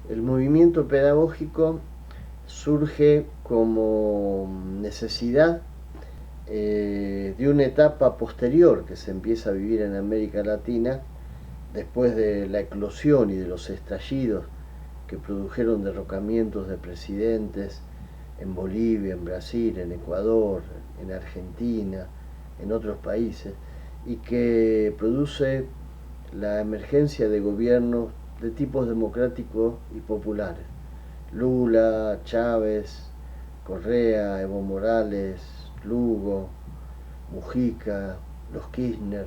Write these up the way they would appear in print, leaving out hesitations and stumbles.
El movimiento pedagógico surge como necesidad de una etapa posterior que se empieza a vivir en América Latina después de la eclosión y de los estallidos que produjeron derrocamientos de presidentes en Bolivia, en Brasil, en Ecuador, en Argentina, en otros países, y que produce la emergencia de gobiernos de tipos democráticos y populares. Lula, Chávez, Correa, Evo Morales, Lugo, Mujica, los Kirchner,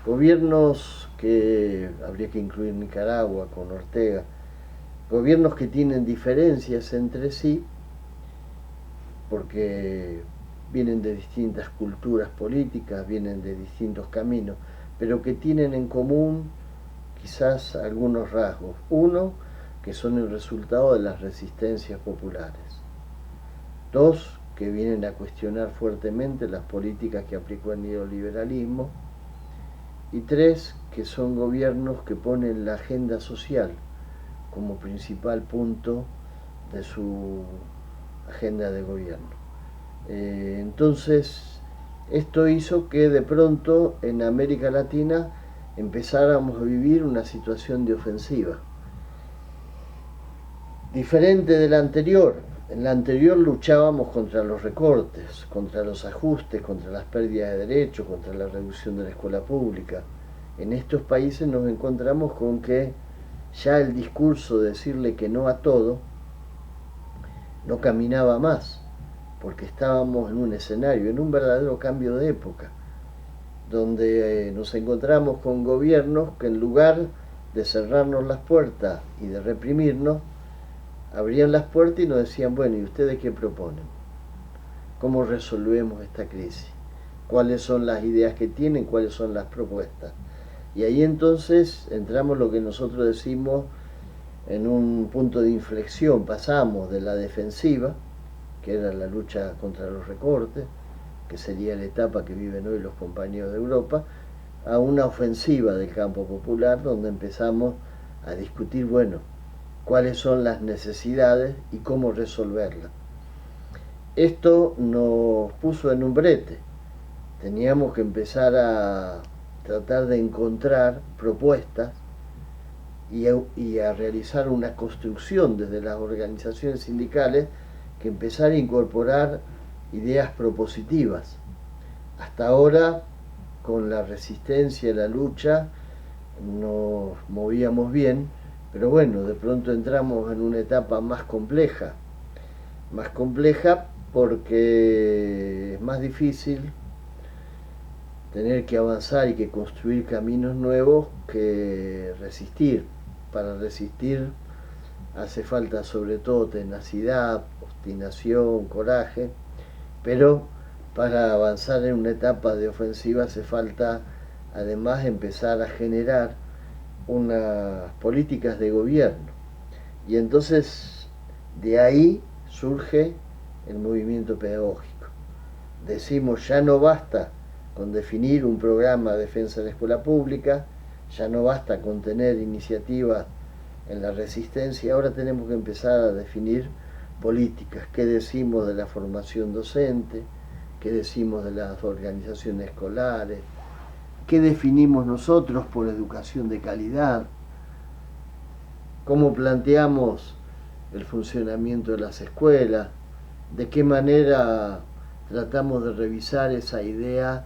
gobiernos que habría que incluir Nicaragua con Ortega, gobiernos que tienen diferencias entre sí porque vienen de distintas culturas políticas, vienen de distintos caminos, pero que tienen en común quizás algunos rasgos. Uno, que son el resultado de las resistencias populares. Dos, que vienen a cuestionar fuertemente las políticas que aplicó el neoliberalismo. Y tres, que son gobiernos que ponen la agenda social como principal punto de su agenda de gobierno. Entonces, esto hizo que de pronto en América Latina empezáramos a vivir una situación de ofensiva. Diferente de la anterior. En la anterior luchábamos contra los recortes, contra los ajustes, contra las pérdidas de derechos, contra la reducción de la escuela pública. En estos países nos encontramos con que ya el discurso de decirle que no a todo no caminaba más, porque estábamos en un escenario, en un verdadero cambio de época, donde nos encontramos con gobiernos que en lugar de cerrarnos las puertas y de reprimirnos, abrían las puertas y nos decían, bueno, ¿y ustedes qué proponen? ¿Cómo resolvemos esta crisis? ¿Cuáles son las ideas que tienen? ¿Cuáles son las propuestas? Y ahí entonces entramos lo que nosotros decimos en un punto de inflexión. Pasamos de la defensiva, que era la lucha contra los recortes, que sería la etapa que viven hoy los compañeros de Europa, a una ofensiva del campo popular, donde empezamos a discutir, bueno, cuáles son las necesidades y cómo resolverlas. Esto nos puso en un brete. Teníamos que empezar a tratar de encontrar propuestas y a realizar una construcción desde las organizaciones sindicales que empezara a incorporar ideas propositivas. Hasta ahora, con la resistencia y la lucha, nos movíamos bien, pero bueno, de pronto entramos en una etapa más compleja porque es más difícil tener que avanzar y que construir caminos nuevos que resistir. Para resistir hace falta sobre todo tenacidad, obstinación, coraje, pero para avanzar en una etapa de ofensiva hace falta además empezar a generar unas políticas de gobierno. Y entonces de ahí surge el movimiento pedagógico. Decimos, ya no basta con definir un programa de defensa de la escuela pública, ya no basta con tener iniciativas en la resistencia, ahora tenemos que empezar a definir políticas. ¿Qué decimos de la formación docente? ¿Qué decimos de las organizaciones escolares? ¿Qué definimos nosotros por educación de calidad? ¿Cómo planteamos el funcionamiento de las escuelas? ¿De qué manera tratamos de revisar esa idea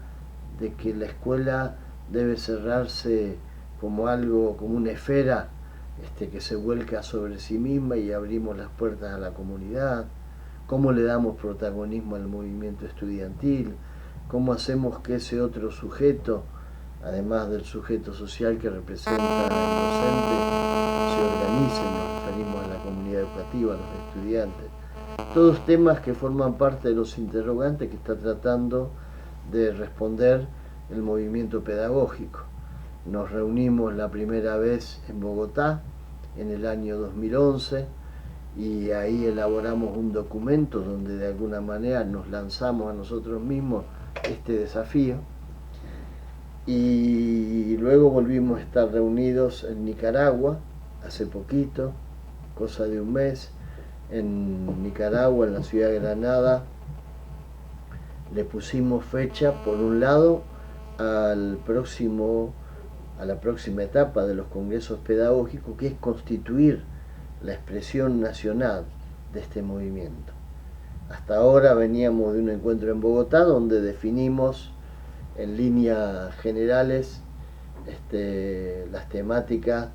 de que la escuela debe cerrarse como algo, como una esfera que se vuelca sobre sí misma y abrimos las puertas a la comunidad? ¿Cómo le damos protagonismo al movimiento estudiantil? ¿Cómo hacemos que ese otro sujeto, además del sujeto social que representa el docente, se organice? Nos referimos a la comunidad educativa, a los estudiantes. Todos temas que forman parte de los interrogantes que está tratando de responder el movimiento pedagógico. Nos reunimos la primera vez en Bogotá en el año 2011 y ahí elaboramos un documento donde de alguna manera nos lanzamos a nosotros mismos este desafío, y luego volvimos a estar reunidos en Nicaragua hace poquito, cosa de un mes. En Nicaragua, en la ciudad de Granada, le pusimos fecha, por un lado, a la próxima etapa de los congresos pedagógicos, que es constituir la expresión nacional de este movimiento. Hasta ahora veníamos de un encuentro en Bogotá donde definimos en líneas generales las temáticas,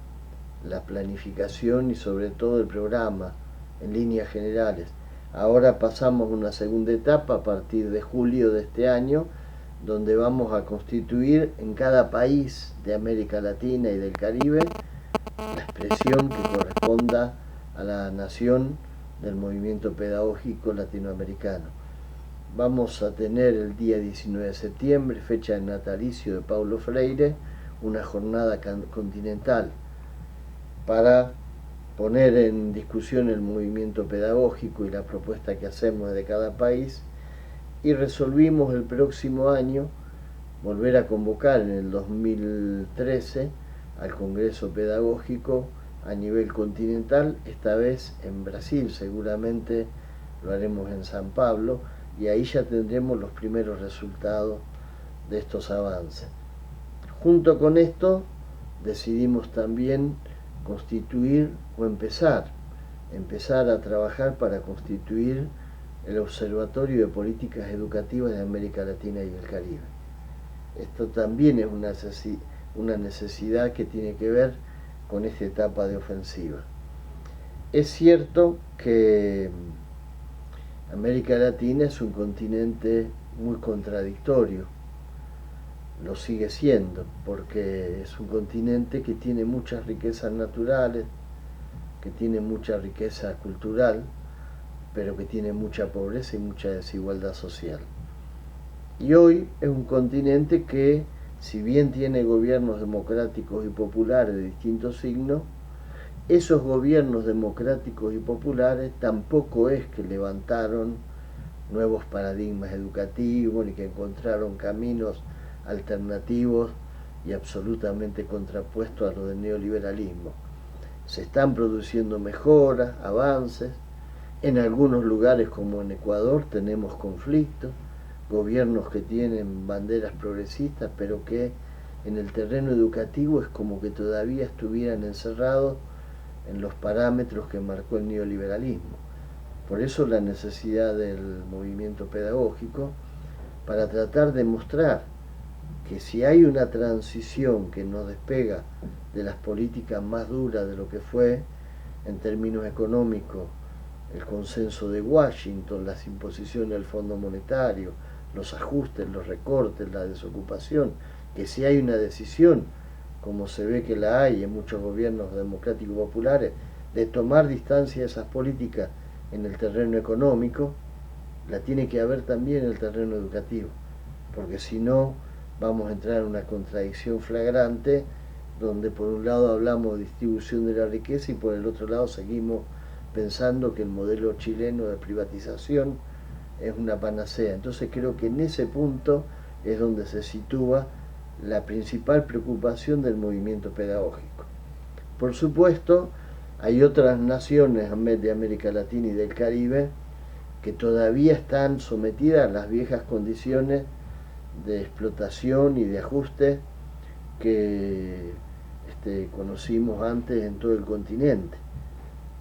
la planificación y sobre todo el programa en líneas generales. Ahora pasamos a una segunda etapa a partir de julio de este año, donde vamos a constituir en cada país de América Latina y del Caribe la expresión que corresponda a la nación del movimiento pedagógico latinoamericano. Vamos a tener el día 19 de septiembre, fecha de natalicio de Paulo Freire, una jornada continental para poner en discusión el movimiento pedagógico y la propuesta que hacemos de cada país, y resolvimos el próximo año volver a convocar en el 2013 al Congreso Pedagógico a nivel continental, esta vez en Brasil, seguramente lo haremos en San Pablo, y ahí ya tendremos los primeros resultados de estos avances. Junto con esto decidimos también constituir o empezar a trabajar para constituir el Observatorio de Políticas Educativas de América Latina y el Caribe. Esto también es una necesidad que tiene que ver con esta etapa de ofensiva. Es cierto que América Latina es un continente muy contradictorio, lo sigue siendo, porque es un continente que tiene muchas riquezas naturales, que tiene mucha riqueza cultural, pero que tiene mucha pobreza y mucha desigualdad social. Y hoy es un continente que, si bien tiene gobiernos democráticos y populares de distintos signos, esos gobiernos democráticos y populares tampoco es que levantaron nuevos paradigmas educativos ni que encontraron caminos alternativos y absolutamente contrapuestos a lo del neoliberalismo. Se están produciendo mejoras, avances. En algunos lugares, como en Ecuador, tenemos conflictos, gobiernos que tienen banderas progresistas, pero que en el terreno educativo es como que todavía estuvieran encerrados en los parámetros que marcó el neoliberalismo. Por eso la necesidad del movimiento pedagógico, para tratar de mostrar que si hay una transición que nos despega de las políticas más duras de lo que fue, en términos económicos, el consenso de Washington, las imposiciones del Fondo Monetario, los ajustes, los recortes, la desocupación, que si hay una decisión, como se ve que la hay en muchos gobiernos democráticos populares, de tomar distancia de esas políticas en el terreno económico, la tiene que haber también en el terreno educativo, porque si no vamos a entrar en una contradicción flagrante, donde por un lado hablamos de distribución de la riqueza y por el otro lado seguimos pensando que el modelo chileno de privatización es una panacea. Entonces creo que en ese punto es donde se sitúa la principal preocupación del movimiento pedagógico. Por supuesto, hay otras naciones de América Latina y del Caribe que todavía están sometidas a las viejas condiciones de explotación y de ajuste que conocimos antes en todo el continente.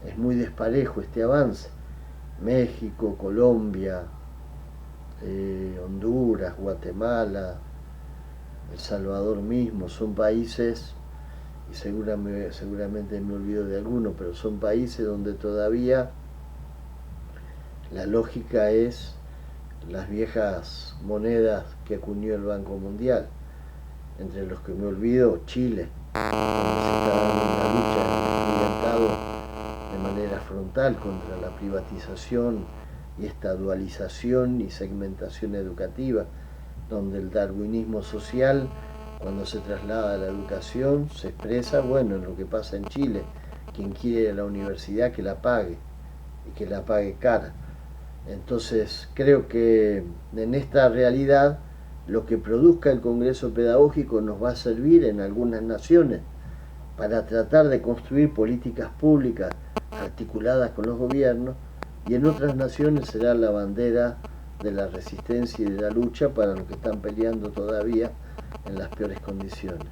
Es muy desparejo este avance. México, Colombia, Honduras, Guatemala, El Salvador mismo, son países, y seguramente me olvido de alguno, pero son países donde todavía la lógica es las viejas monedas que acuñó el Banco Mundial, entre los que me olvido Chile, donde se está dando una lucha estudiantado de manera frontal contra la privatización y esta dualización y segmentación educativa, donde el darwinismo social, cuando se traslada a la educación, se expresa, bueno, en lo que pasa en Chile: quien quiere ir a la universidad que la pague, y que la pague cara. Entonces creo que en esta realidad lo que produzca el Congreso Pedagógico nos va a servir en algunas naciones para tratar de construir políticas públicas articuladas con los gobiernos, y en otras naciones será la bandera de la resistencia y de la lucha para los que están peleando todavía en las peores condiciones.